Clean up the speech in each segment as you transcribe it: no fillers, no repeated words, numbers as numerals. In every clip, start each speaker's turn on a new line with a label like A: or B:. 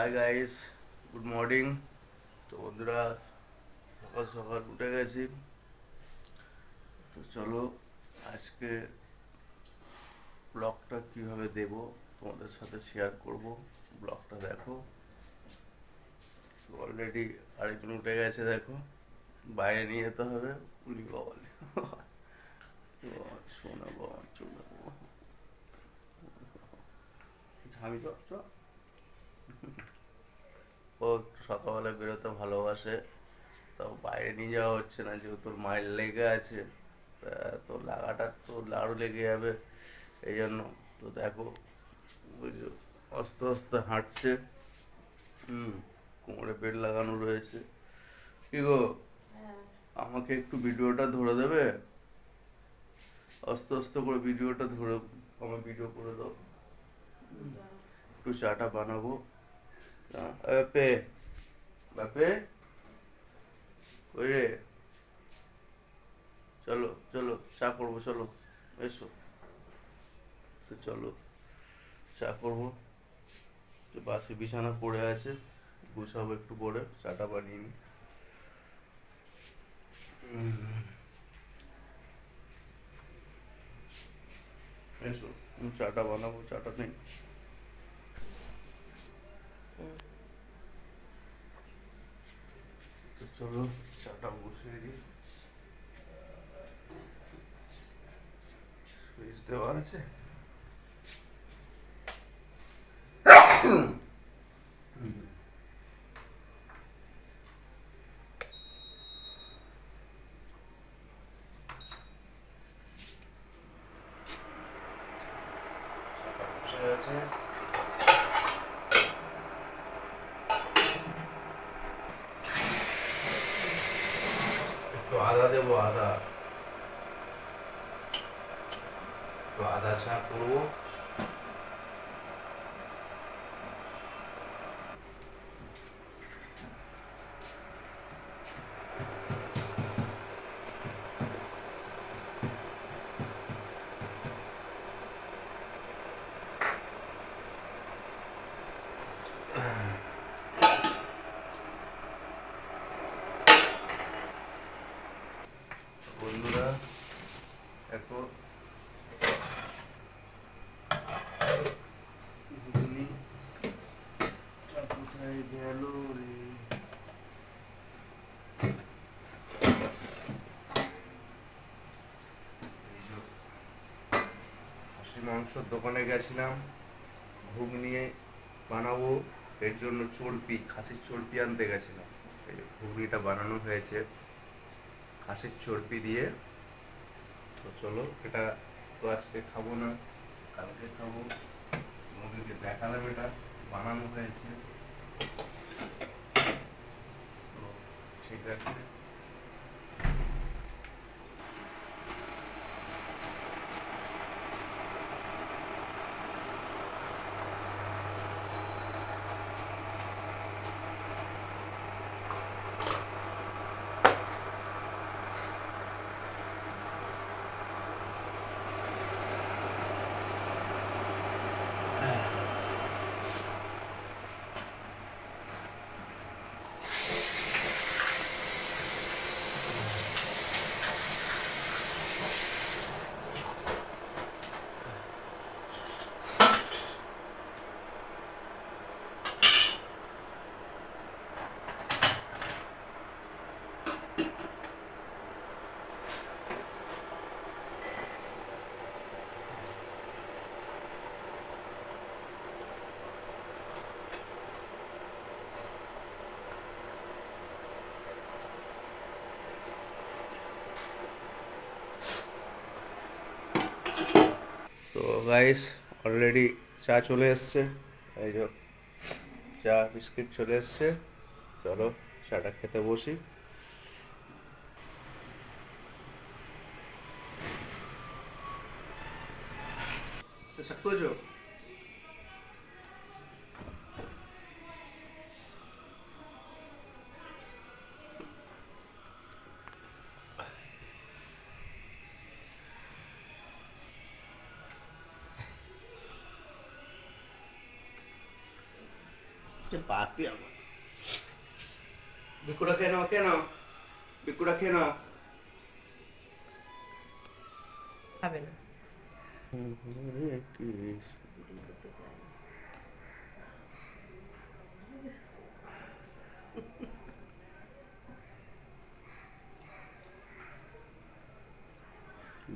A: Hi guys, good morning. তো বন্ধুরা, সকাল সকাল উঠে গেছি। তো চলো আজকে ব্লগটা কিভাবে দেব তোমাদের সাথে শেয়ার করব। ব্লগটা দেখো। অলরেডি আরেকজন উঠে গেছে, দেখো বাইরে নিয়ে যেতে হবে। উনি বাবা শোনা বাবা চলে ঝামি চ ও একটু সকালবেলা বেরোতে ভালোবাসে, তাও বাইরে নিয়ে যাওয়া হচ্ছে না, যেহেতু ওর মায়ের লেগে আছে। তো লাগাটা তো আরও লেগে যাবে, এই জন্য। তো দেখো, ওই যে আস্তে আস্তে হাঁটছে। হুম, কোমরে বেল্ট লাগানো রয়েছে। কি গো, আমাকে একটু ভিডিওটা ধরে দেবে? আস্তে আস্তে করে ভিডিওটা ধরে আমার ভিডিও করে দাও। একটু চাটা বানাবো। বাপে বাপে, ওই রে, চলো চলো চা করবো, চলো এসো। তো চলো চা করবো। তো বাসি বিছানা পড়ে আছে, গুছাবো একটু পরে, চাটা বানিয়ে নি। এসো, চাটা বানাবো, চাটা নেই। তো চলো চাটা বসিয়ে দিই। সুইচ দেওয়া আছে। চাটা বসে আছে। একটু আদা দেবো, আদা, একটু আদা চা করবো। বন্ধুরা দেখো, ঘুগনিটা কোথায় গেল রে? খাসি মাংসর দোকানে গেছিলাম, ঘুগনি বানাবো। এর জন্য চর্বি, খাসির চর্বি আনতে গেছিলাম। এই যে ঘুগনিটা বানানো হয়েছে খাসির চর্বি দিয়ে। তো চলো, এটা তো আজকে খাবো না, কালকে খাবো। তোমাদেরকে দেখালাম এটা বানানো হয়েছে। তো ঠিক আছে। তো গাইস, অলরেডি চা চলে এসছে। এই যে চা বিস্কিট চলে এসছে। চলো চাটা খেতে বসি। বুঝো, পাপি আমার বিকুটা খেয়ে নাও, খেয়ে নাও, বিকুটা খেয়ে নাও।
B: খাবে না।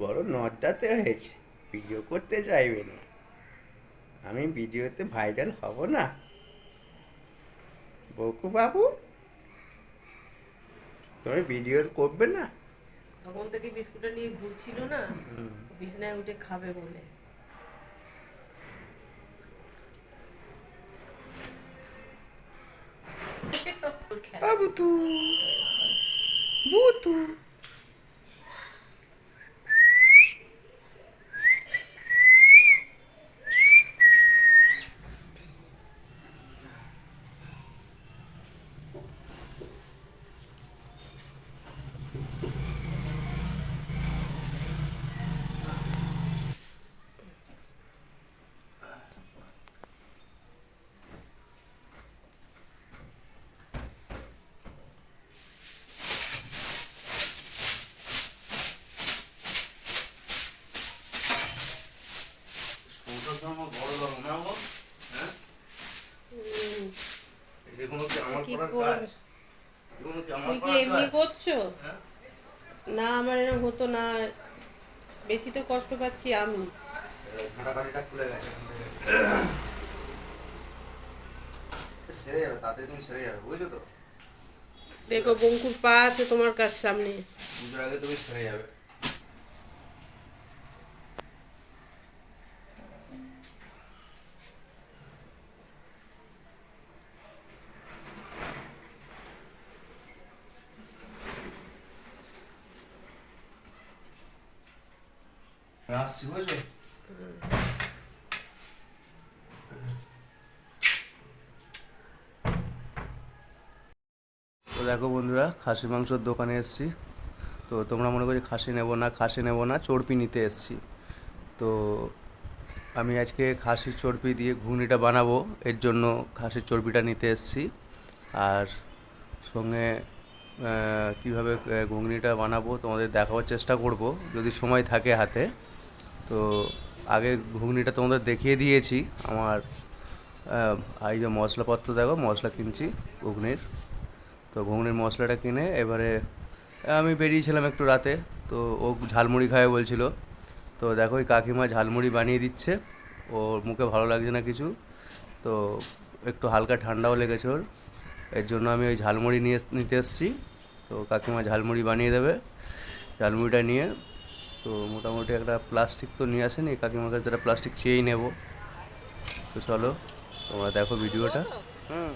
A: বড় নর্দাতে হয়েছে, ভিডিও করতে চাইবে না। আমি ভিডিওতে ভাইরাল হব না বকু বাবু, তুমি ভিডিও করবে না?
B: তখন থেকে বিস্কুটটা নিয়ে ঘুরছিল না, বিছানায় উঠে খাবে বলে।
A: বাবু তু বুতু বড় দাও না গো, হ্যাঁ এগুলো কি আমার
B: কি
A: করার
B: করবে?
A: কাজ? এগুলো কি আমার
B: তুই কি
A: করার
B: এমনি
A: কাজ?
B: করছো?
A: হ্যাঁ?
B: না, আমার এরকম হতো না। বেশি তো কষ্ট পাচ্ছি আমি।
A: কাটাকাটিটা খুলে গেছে এখান থেকে। সেরে যাবে, তাড়াতাড়ি তুমি সেরে যাবে, বুঝছো তো?
B: দেখো বঙ্কুর পা আছে তোমার কাছে সামনে।
A: পুজোর আগে তুমি সেরে যাবে। আসছি, বুঝছো? তো দেখো বন্ধুরা, খাসি মাংসর দোকানে এসেছি। তো তোমরা মনে করছি খাসি নেবো না, চর্বি নিতে এসেছি। তো আমি আজকে খাসির চর্বি দিয়ে ঘুগনিটা বানাবো, এর জন্য খাসির চর্বিটা নিতে এসেছি। আর সঙ্গে কীভাবে ঘুগনিটা বানাবো তোমাদের দেখাবার চেষ্টা করব যদি সময় থাকে হাতে। তো আগে ঘুগনিটা তোমাদের দেখিয়ে দিয়েছি আমার। এই যে মশলাপত্র দেখো, মশলা কিনছি ঘুগনির। তো ঘুগনির মশলাটা কিনে এবারে আমি বেরিয়েছিলাম একটু রাতে, তো ও ঝালমুড়ি খাবে বলছিল। তো দেখো ওই কাকিমা ঝালমুড়ি বানিয়ে দিচ্ছে, ওর মুখে ভালো লাগছে না কিছু। তো একটু হালকা ঠান্ডাও লেগেছে ওর, এর জন্য আমি ওই ঝালমুড়ি নিতে এসেছি। তো কাকিমা ঝালমুড়ি বানিয়ে দেবে। ঝালমুড়িটা নিয়ে তো মোটামুটি একটা প্লাস্টিক তো নিয়ে আসেনি, কাকিমার কাছে একটা প্লাস্টিক চেয়েই নেব। তো চলো তোমরা দেখো ভিডিওটা। হুম,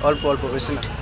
A: অল্প অল্প, বেশি না।